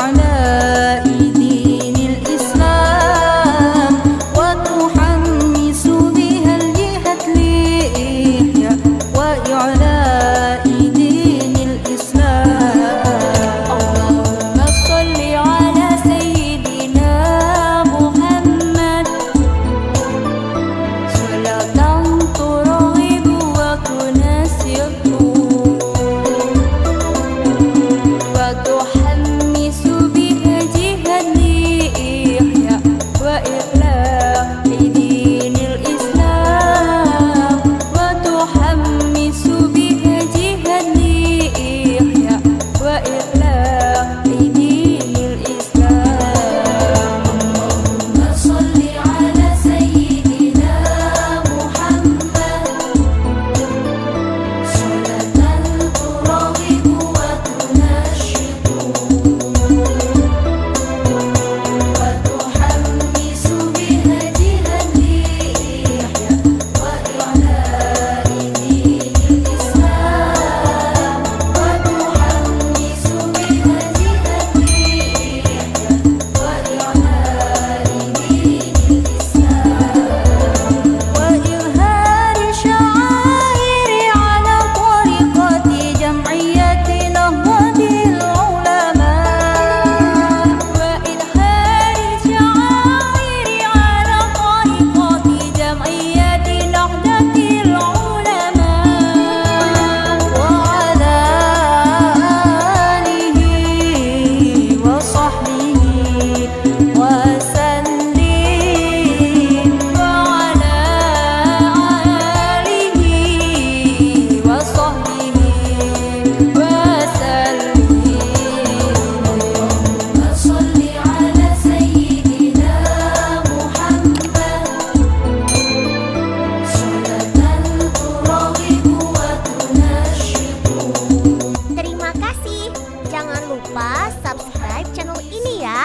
وإعلاء دين الإسلام وتحمس بها الجهة لإحياء وإعلاء دين الإسلام. اللهم صل على سيدنا محمد صلاة ترغب وتنسق وتحمس بها جهة لإحياء وإعلاء دين الإسلام وتحمس بها جهة لإحياء وإعلاء دين الإسلام. اللهم صل على سيدنا محمد صلاة ترغب وتنشط وتحمس بها جهة لإحياء وإعلاء دين الإسلام وتحمس بها جهة لإحياء وإعلاء دين الإسلام وإظهار شعائر على طريقة جمعية نهضة العلماء وإظهار شعائر على طريقة جمعية نهضة العلماء وعلى آله وصحبه وسلم وعلى آله وصحبه وسلم. اللهم صل على سيدنا محمد صلاة ترغب وتنشط. Terima kasih. Jangan lupa subscribe channel ini ya.